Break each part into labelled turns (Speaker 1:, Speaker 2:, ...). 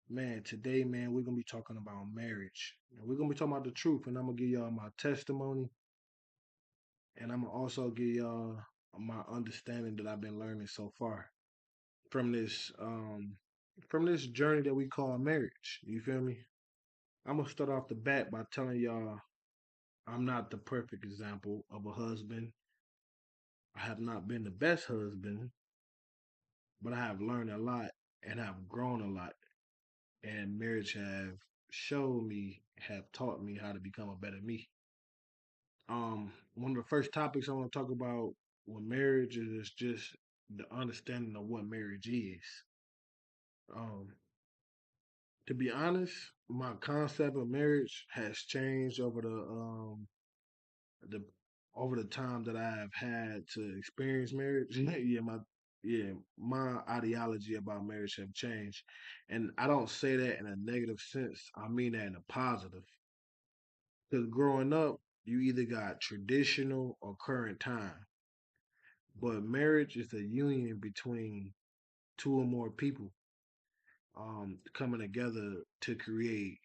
Speaker 1: Man, today, man, we're gonna be talking about marriage. And we're gonna be talking about the truth, and I'm gonna give y'all my testimony, and I'm gonna also give y'all my understanding that I've been learning so far from this journey that we call marriage. You feel me? I'm gonna start off the bat by telling y'all I'm not the perfect example of a husband. I have not been the best husband, but I have learned a lot and have grown a lot. And marriage have taught me how to become a better me. One of the first topics I want to talk about with marriage is just the understanding of what marriage is. Um, to be honest, my concept of marriage has changed the over the time that I have had to experience marriage. My ideology about marriage have changed, and I don't say that in a negative sense. I mean that in a positive. Because growing up, you either got traditional or current time. But marriage is a union between two or more people coming together to create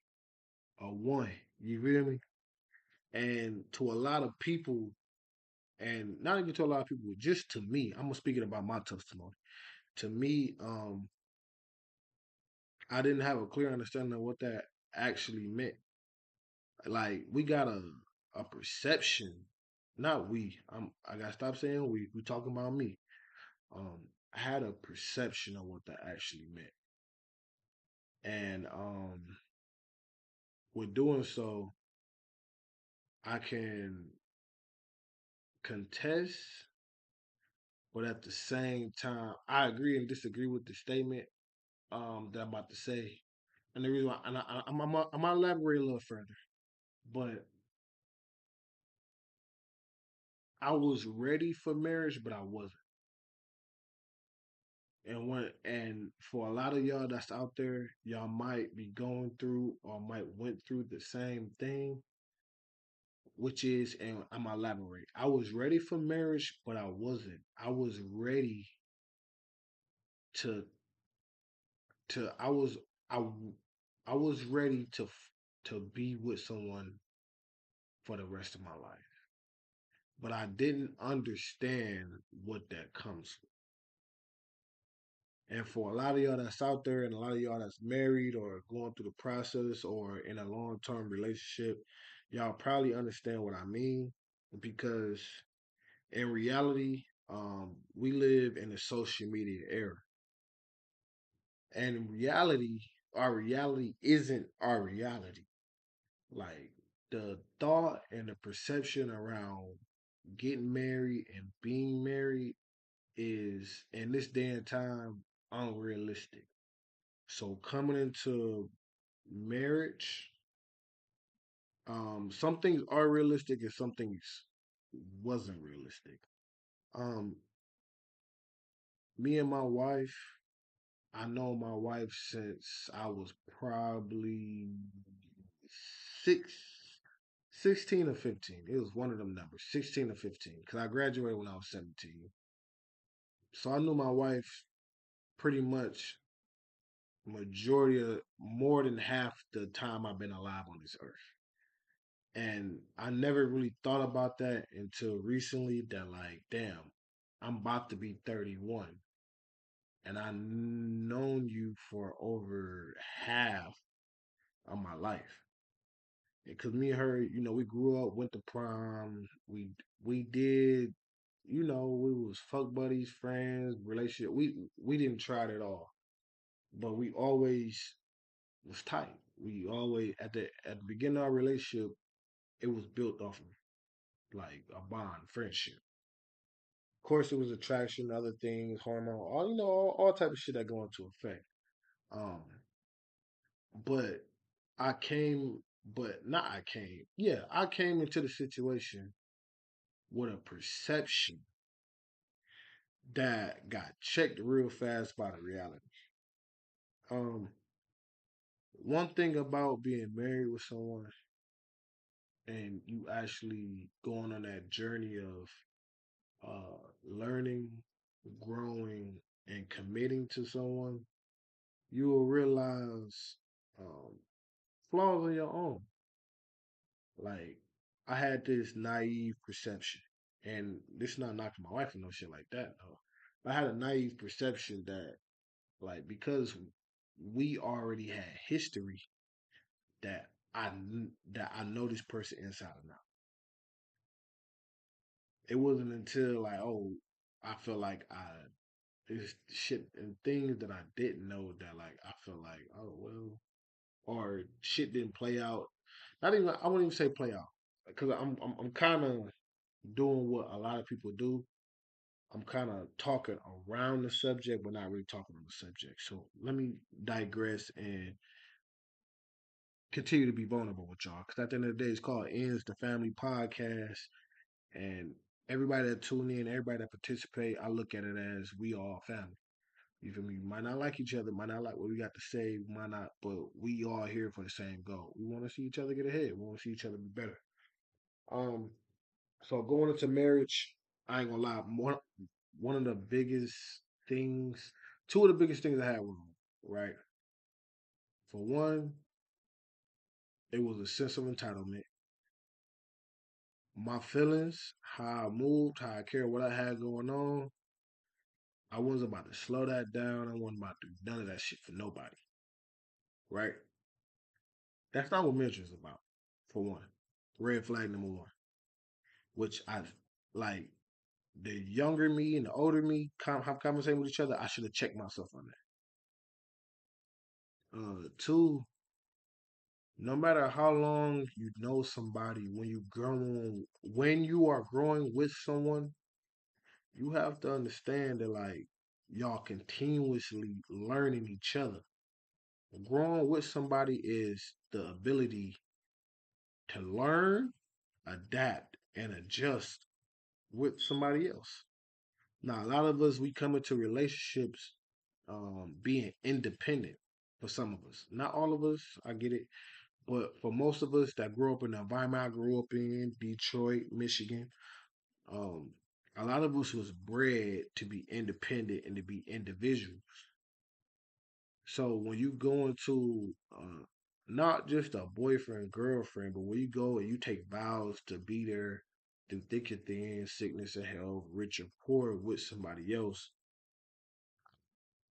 Speaker 1: a one. You feel me? And to a lot of people, and not even to a lot of people, just to me, I'm speaking about my testimony. To me, I didn't have a clear understanding of what that actually meant. Like we got a perception, not we. I gotta stop saying we. We talking about me. I had a perception of what that actually meant, and with doing so, I can contest, but at the same time, I agree and disagree with the statement that I'm about to say. And the reason why, and I'm gonna elaborate a little further, but I was ready for marriage, but I wasn't. And for a lot of y'all that's out there, y'all might be going through or might went through the same thing, which is, and I'm gonna elaborate. I was ready for marriage, but I wasn't. I was ready to to I was I w- I was ready to be with someone for the rest of my life, but I didn't understand what that comes with. And for a lot of y'all that's out there, and a lot of y'all that's married or going through the process or in a long term relationship, y'all probably understand what I mean because in reality, we live in a social media era. And in reality, our reality isn't our reality. Like the thought and the perception around getting married and being married is in this day and time unrealistic. So coming into marriage, some things are realistic and some things wasn't realistic. Um, Me and my wife, I know my wife since I was probably six, 16 or 15. It was one of them numbers, 16 or 15, because I graduated when I was 17. So I knew my wife pretty much majority of more than half the time I've been alive on this earth. And I never really thought about that until recently that like, damn, I'm about to be 31 and I've known you for over half of my life. Because me and her, we grew up, went to prom, we did, we was fuck buddies, friends, relationship. We didn't try it at all, but we always was tight. We always at the beginning of our relationship, it was built off of like a bond, friendship. Of course, it was attraction, other things, hormone, all type of shit that go into effect. Um, but I came, but not I came. Yeah, I came into the situation with a perception that got checked real fast by the reality. Um, One thing about being married with someone and you actually going on that journey of learning, growing, and committing to someone you will realize um, flaws in your own. Like I had this naive perception, and this is not knocking my wife or no shit like that. No, I had a naive perception that like because we already had history that that I know this person inside and out. It wasn't until like I feel like I there's shit and things that I didn't know that like I feel like or shit didn't play out. Not even I wouldn't even say play out because I'm kind of doing what a lot of people do. I'm kind of talking around the subject, but not really talking on the subject. So let me digress and continue to be vulnerable with y'all. Because at the end of the day, it's called Ends the Family Podcast, and everybody that tune in, everybody that participate, I look at it as we all family. You feel me? We might not like each other, might not like what we got to say, might not, but we all here for the same goal. We want to see each other get ahead. We want to see each other be better. Um, so going into marriage, I ain't gonna lie. One of the biggest things, two of the biggest things I had was right. For one, it was a sense of entitlement. My feelings, how I moved, how I cared, what I had going on. I wasn't about to slow that down. I wasn't about to do none of that shit for nobody. Right? That's not what marriage is about. For one, red flag number one, which I like. The younger me and the older me have conversation with each other. I should have checked myself on that. Two, no matter how long you know somebody, when you are growing with someone, you have to understand that like y'all continuously learning each other. Growing with somebody is the ability to learn, adapt, and adjust with somebody else. Now, a lot of us we come into relationships being independent. For some of us, not all of us, I get it, but for most of us that grew up in the environment I grew up in, Detroit, Michigan, um, a lot of us was bred to be independent and to be individuals. So when you go into not just a boyfriend, girlfriend, but when you go and you take vows to be there through thick and thin, sickness and health, rich or poor with somebody else,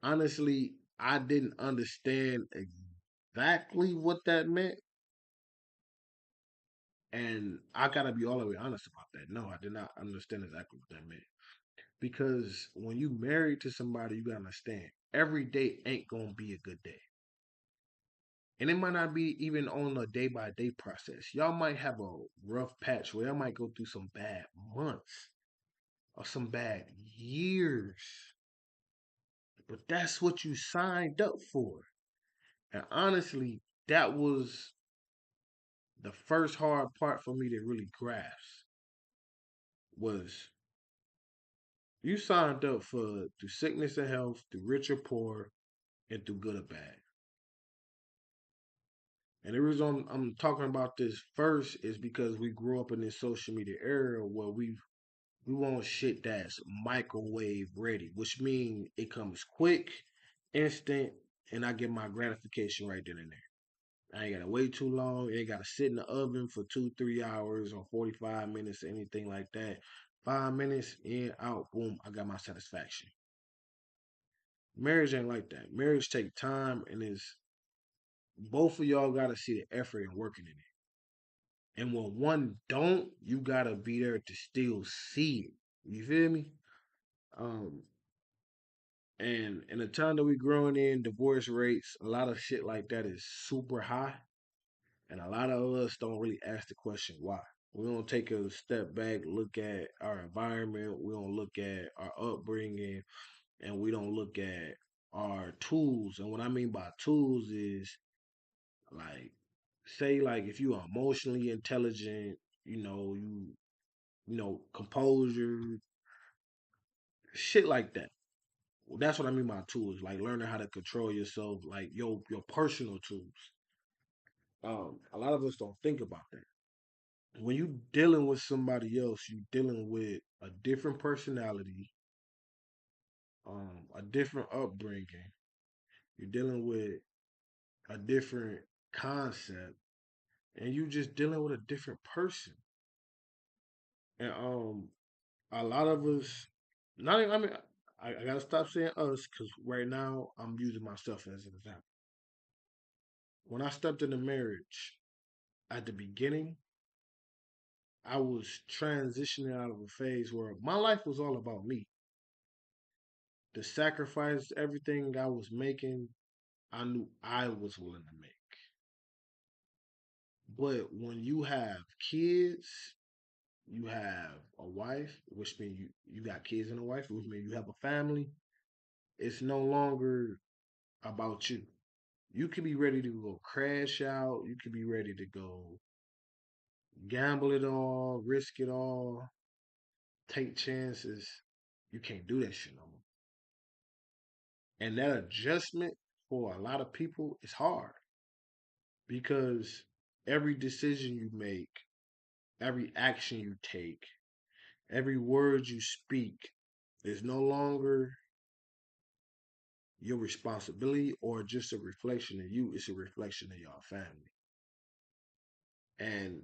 Speaker 1: honestly, I didn't understand exactly what that meant. And I gotta be all the way honest about that. No, I did not understand exactly what that meant. Because when you married to somebody, you gotta understand every day ain't gonna be a good day. And it might not be even on a day by day process. Y'all might have a rough patch where y'all might go through some bad months or some bad years. But that's what you signed up for. And honestly, that was the first hard part for me to really grasp was you signed up for through sickness and health, through rich or poor, and through good or bad. And the reason I'm talking about this first is because we grew up in this social media era where we want shit that's microwave ready, which means it comes quick, instant, and I get my gratification right then and there. I ain't gotta wait too long. It ain't gotta sit in the oven for 2, 3 hours or 45 minutes or anything like that. 5 minutes in, out, boom, I got my satisfaction. Marriage ain't like that. Marriage take time and is both of y'all gotta see the effort and working in it. And when one don't, you gotta be there to still see it. You feel me? Um, and in the time that we growing in, divorce rates, a lot of shit like that is super high. And a lot of us don't really ask the question why. We don't take a step back, look at our environment, we don't look at our upbringing, and we don't look at our tools. And what I mean by tools is like say like if you are emotionally intelligent, composure, shit like that. That's what I mean by tools, like learning how to control yourself, like your personal tools. A lot of us don't think about that. When you dealing with somebody else, you dealing with a different personality, a different upbringing. You're dealing with a different concept, and you just dealing with a different person. And a lot of us, not even, I mean, I gotta stop saying us because right now I'm using myself as an example. When I stepped into marriage at the beginning, I was transitioning out of a phase where my life was all about me. The sacrifice, everything I was making, I knew I was willing to make. But when you have kids, you have a wife, which means you got kids and a wife, which means you have a family. It's no longer about you. You could be ready to go crash out. You could be ready to go gamble it all, risk it all, take chances. You can't do that shit no more. And that adjustment for a lot of people is hard because every decision you make, every action you take, every word you speak is no longer your responsibility or just a reflection of you. It's a reflection of your family. And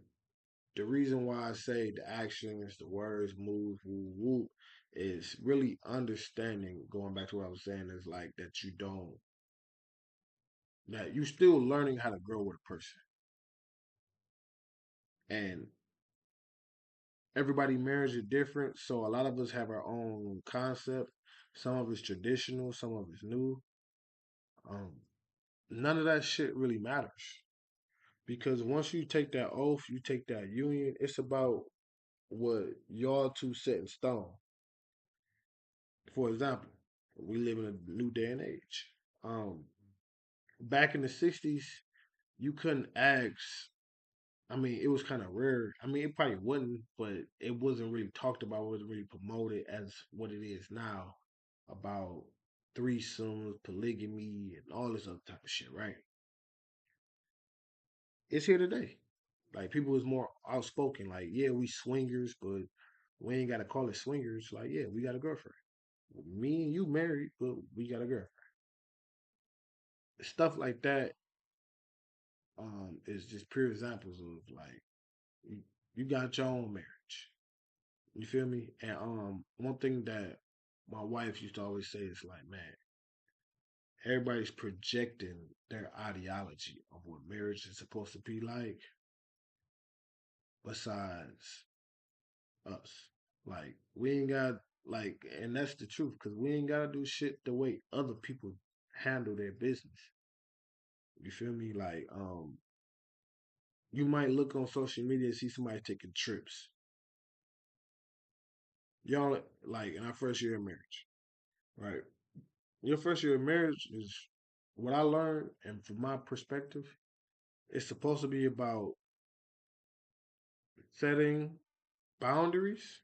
Speaker 1: the reason why I say the actions, the words, move, woo, woo, is really understanding. Going back to what I was saying, is like that you don't, that you still learning how to grow with a person. And everybody marriage is different. So a lot of us have our own concept. Some of it's traditional, some of it's new. Um, None of that shit really matters because once you take that oath, you take that union. It's about what y'all two set in stone. For example, we live in a new day and age. Um, Back in the '60s, you couldn't ask. I mean, it was kind of rare. I mean, it probably wasn't, but it wasn't really talked about. It wasn't really promoted as what it is now about threesomes, polygamy, and all this other type of shit. Right? It's here today. Like people is more outspoken. Like, yeah, we swingers, but we ain't gotta call it swingers. Like, yeah, we got a girlfriend. Me and you married, but we got a girlfriend. Stuff like that is just pure examples of like you, you got your own marriage. You feel me? And one thing that my wife used to always say is like, man, everybody's projecting their ideology of what marriage is supposed to be like besides us. Like we ain't got like, and that's the truth because we ain't gotta do shit the way other people handle their business. You feel me? Like you might look on social media and see somebody taking trips. Y'all like in our first year of marriage, right? Your first year of marriage is what I learned, and from my perspective, it's supposed to be about setting boundaries,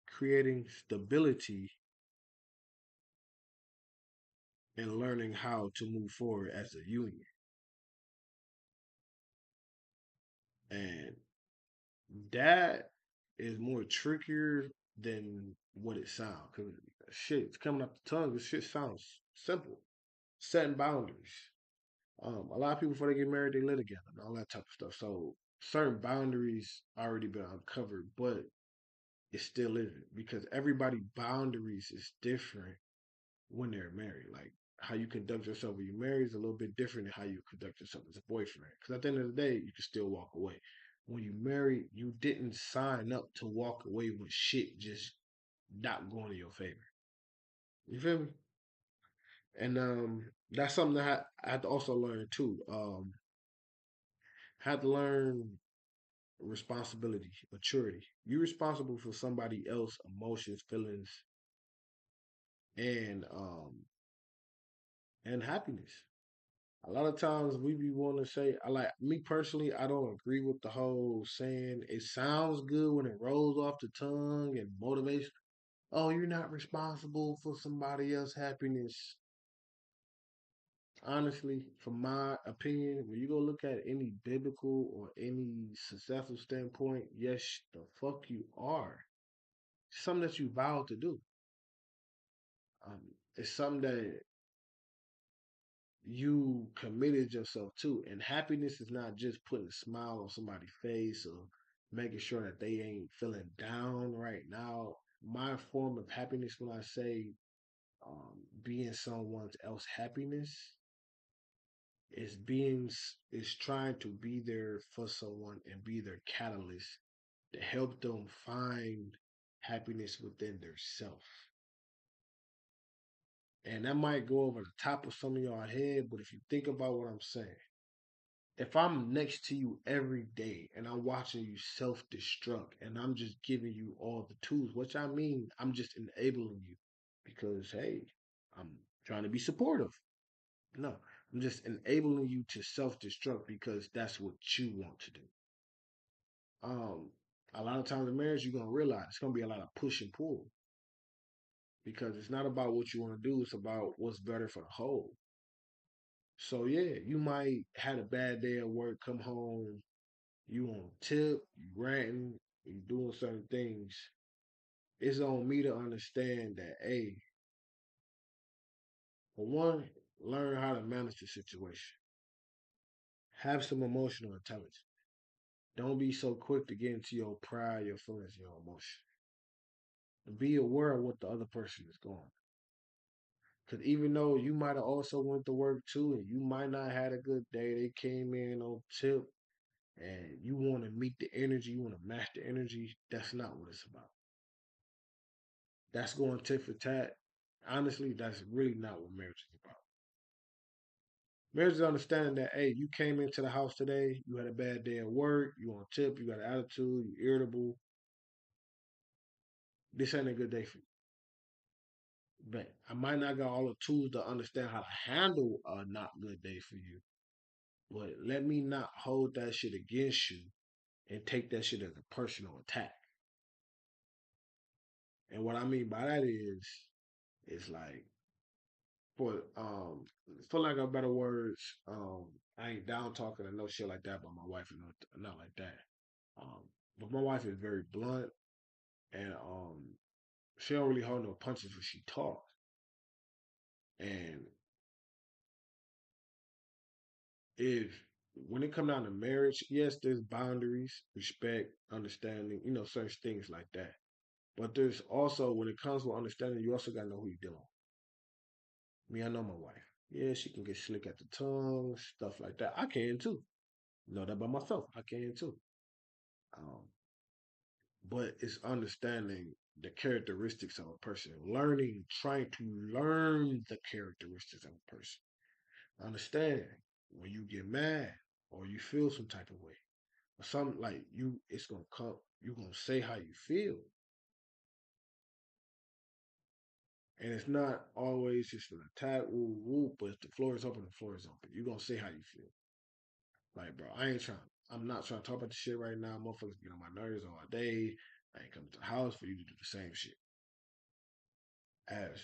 Speaker 1: creating stability, and learning how to move forward as a union. And that is more trickier than what it sounds. Cause shit, it's coming off the tongue. This shit sounds simple. Setting boundaries. A lot of people before they get married, they live together and all that type of stuff. So certain boundaries already been uncovered, but it still isn't because everybody boundaries is different when they're married. Like how you conduct yourself when you're married is a little bit different than how you conduct yourself as a boyfriend. Because at the end of the day, you can still walk away. When you married, you didn't sign up to walk away with shit just not going in your favor. You feel me? And that's something that I had to also learn too. Had to learn responsibility, maturity. You're responsible for somebody else' emotions, feelings, and happiness. A lot of times we be wanting to say, I like me personally, I don't agree with the whole saying it sounds good when it rolls off the tongue and motivates. Oh, you're not responsible for somebody else's happiness. Honestly, from my opinion, when you go look at any biblical or any successful standpoint, yes, the fuck you are. Something that you vowed to do. It's something that you committed yourself to. And happiness is not just putting a smile on somebody's face or making sure that they ain't feeling down right now. My form of happiness, when I say being someone else happiness, is trying to be there for someone and be their catalyst to help them find happiness within their self. And that might go over the top of some of y'all head, but if you think about what I'm saying, if I'm next to you every day and I'm watching you self destruct and I'm just giving you all the tools, which I mean, I'm just enabling you because, hey, I'm trying to be supportive. No, I'm just enabling you to self destruct because that's what you want to do. Um, a lot of times in marriage, you're going to realize it's going to be a lot of push and pull because it's not about what you want to do, it's about what's better for the whole. So, yeah, you might had a bad day at work, come home, you on tip, you ranting, you doing certain things. It's on me to understand that, hey, for one, learn how to manage the situation. Have some emotional intelligence. Don't be so quick to get into your pride, your feelings, your emotion. And be aware of what the other person is going. Because even though you might have also went to work too, and you might not had a good day, they came in on tip, and you want to meet the energy, you want to match the energy. That's not what it's about. That's going tit for tat. Honestly, that's really not what marriage is about. Marriage is understanding that, hey, you came into the house today, you had a bad day at work, you on tip, you got an attitude, you irritable. This ain't a good day for you. But I might not got all the tools to understand how to handle a not good day for you. But let me not hold that shit against you and take that shit as a personal attack. And what I mean by that is, it's like for lack of better words, I ain't down talking and no shit like that, but my wife is not like that. Um, but my wife is very blunt and she don't really hold no punches when she talks. And if when it come down to marriage, yes, there's boundaries, respect, understanding, certain things like that. But there's also when it comes with understanding, you also gotta know who you're dealing with. Me, I know my wife. Yeah, she can get slick at the tongue, stuff like that. I can too. Know that by myself. I can too. Um, but it's understanding the characteristics of a person, trying to learn the characteristics of a person. Understand when you get mad or you feel some type of way or something like you, it's gonna come. You're gonna say how you feel, and it's not always just an attack, woo woo. But if the floor is open, the floor is open. You're gonna say how you feel. Like, bro, I ain't trying. I'm not trying to talk about the shit right now. Motherfuckers get on my nerves all day. I ain't coming to the house for you to do the same shit. As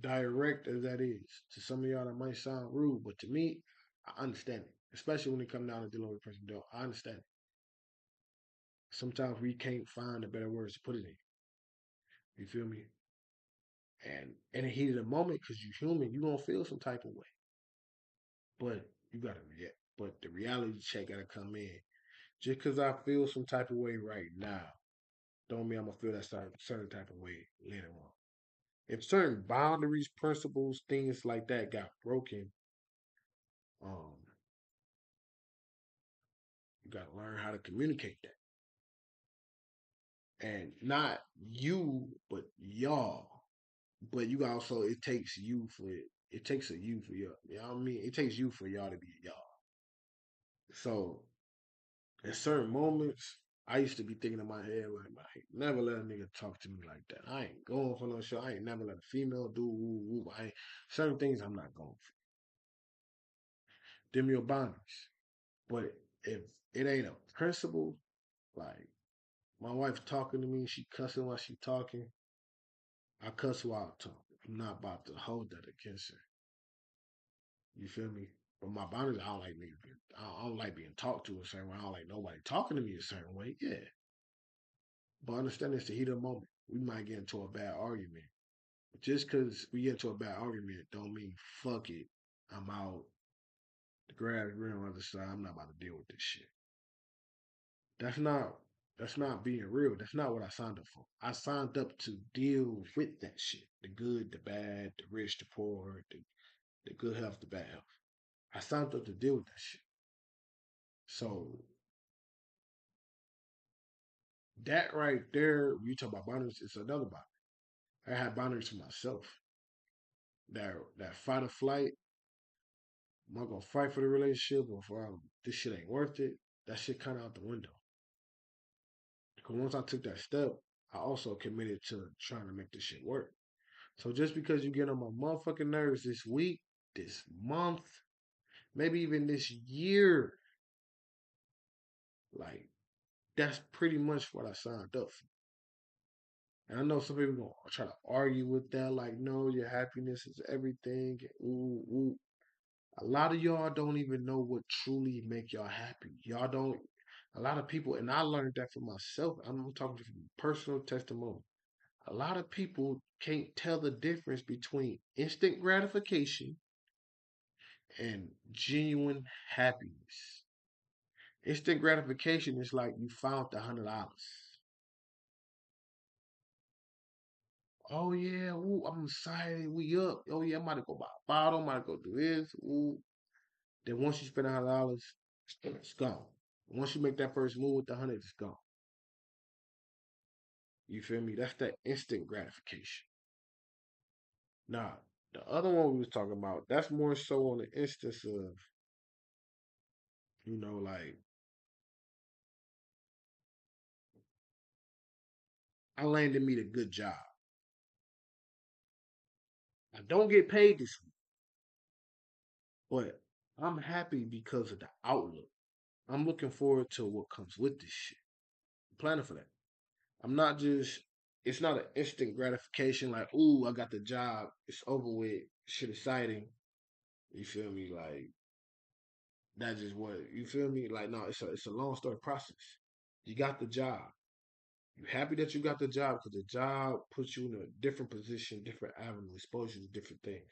Speaker 1: direct as that is, to some of y'all that might sound rude, but to me, I understand it. Especially when it comes down to dealing with a person don't. I understand it. Sometimes we can't find the better words to put it in. You feel me? And in the heat of the moment, because you're human, you're gonna feel some type of way. But you gotta react. But the reality check gotta come in. Just because I feel some type of way right now, don't mean I'm gonna feel that certain type of way later on. If certain boundaries, principles, things like that got broken, um, you gotta learn how to communicate that. And not you, but y'all. But you also it takes you for it. It takes a you for y'all. You know what I mean? It takes you for y'all to be y'all. So at certain moments, I used to be thinking in my head like, I ain't never let a nigga talk to me like that. I ain't going for no show. I ain't never let a female do woo woo. I ain't certain things I'm not going for. Them your boundaries. But if it ain't a principle, like my wife talking to me, she cussing while she talking, I cuss while I talk. I'm not about to hold that against her. You feel me? But my boundaries, I don't like being, I don't like being talked to a certain way. I don't like nobody talking to me a certain way. Yeah, but understand it's the heat of the moment. We might get into a bad argument, Just because we get into a bad argument don't mean fuck it. I'm out. The grass green on the other side. I'm not about to deal with this shit. That's not that's not being real. That's not what I signed up for. I signed up to deal with that shit. The good, the bad, the rich, the poor, the good health, the bad health. I signed up to deal with that shit. So that right there, when you talk about boundaries, it's another boundary. I had boundaries for myself. That fight or flight, am I gonna fight for the relationship or if this shit ain't worth it? That shit kinda out the window. Because once I took that step, I also committed to trying to make this shit work. So just because you get on my motherfucking nerves this week, this month, maybe even this year, like that's pretty much what I signed up for. And I know some people gonna try to argue with that, like, no, your happiness is everything. Ooh, ooh. A lot of y'all don't even know what truly make y'all happy. Y'all don't. A lot of people, and I learned that for myself. I'm talking from personal testimony. A lot of people can't tell the difference between instant gratification and genuine happiness. Instant gratification is like you found $100. Oh yeah, ooh, I'm excited. We up. Oh yeah, I'm about to go buy a bottle. I'm about to go do this. Ooh. Then once you spend $100, it's gone. Once you make that first move with the 100, it's gone. You feel me? That's that instant gratification. Now, the other one we was talking about, that's more so on the instance of, like I landed me a good job. I don't get paid this week, but I'm happy because of the outlook. I'm looking forward to what comes with this shit. I'm planning for that. I'm not just. It's not an instant gratification like, ooh, I got the job. It's over with. Shit exciting. You feel me? Like that's just what you feel me. Like no, it's a long story process. You got the job. You happy that you got the job because the job puts you in a different position, different avenue, exposes you to different things.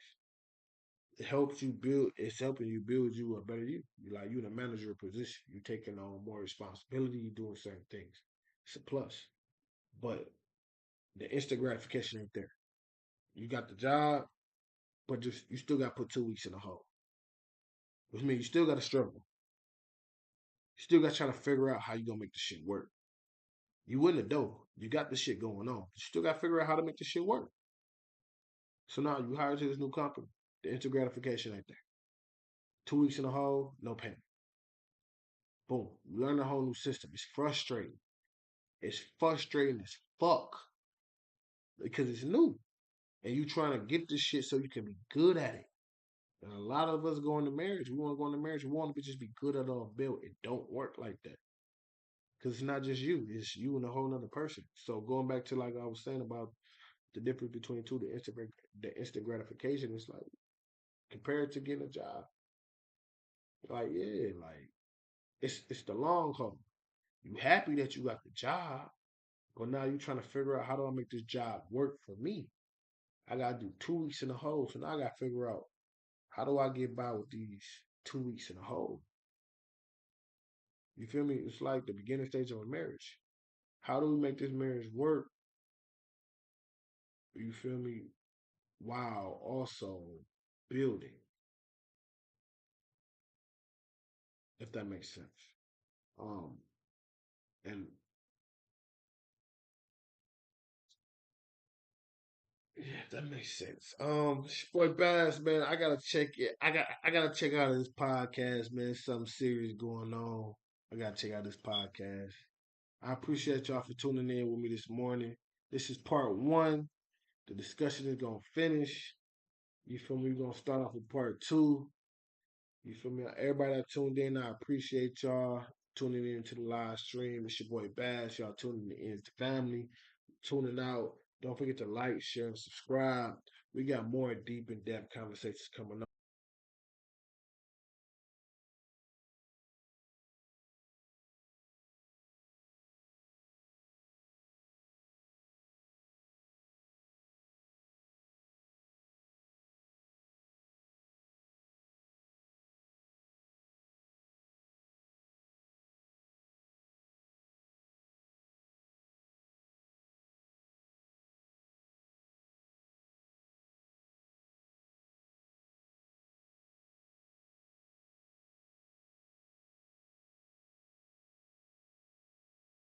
Speaker 1: It helps you build. It's helping you build you a better you. You like you in a manager position. You taking on more responsibility. You doing certain things. It's a plus. But the instant gratification ain't there. You got the job, but just you still got to put 2 weeks in the hole. Which means you still got to struggle. You still got to try to figure out how you gonna make the shit work. You in the door. You got the shit going on. You still got to figure out how to make the shit work. So now you hire to this new company. The instant gratification ain't there. 2 weeks in the hole, no payment. Boom. You learn a whole new system. It's frustrating. It's frustrating as fuck because it's new. And you trying to get this shit so you can be good at it. And a lot of us go into marriage. We want to go into marriage. We want to just be good at our build. It don't work like that. Because it's not just you. It's you and a whole other person. So going back to like I was saying about the difference between the two, the instant gratification is like compared to getting a job. Like, yeah, like it's the long haul. You happy that you got the job, but now you trying to figure out how do I make this job work for me? I gotta do 2 weeks in a hole, so now I gotta figure out how do I get by with these 2 weeks in a hole. You feel me? It's like the beginning stage of a marriage. How do we make this marriage work? You feel me? While also building, if that makes sense. Um, and yeah, that makes sense. Boy Bass, man, I gotta check it. I gotta check out this podcast, man. Something serious going on. I gotta check out this podcast. I appreciate y'all for tuning in with me this morning. This is part one. The discussion is gonna finish. You feel me? We're gonna start off with part two. You feel me? Everybody that tuned in, I appreciate y'all tuning in to the live stream. It's your boy Bass. Y'all tuning in to the family, tuning out. Don't forget to like, share, and subscribe. We got more deep in depth conversations coming up.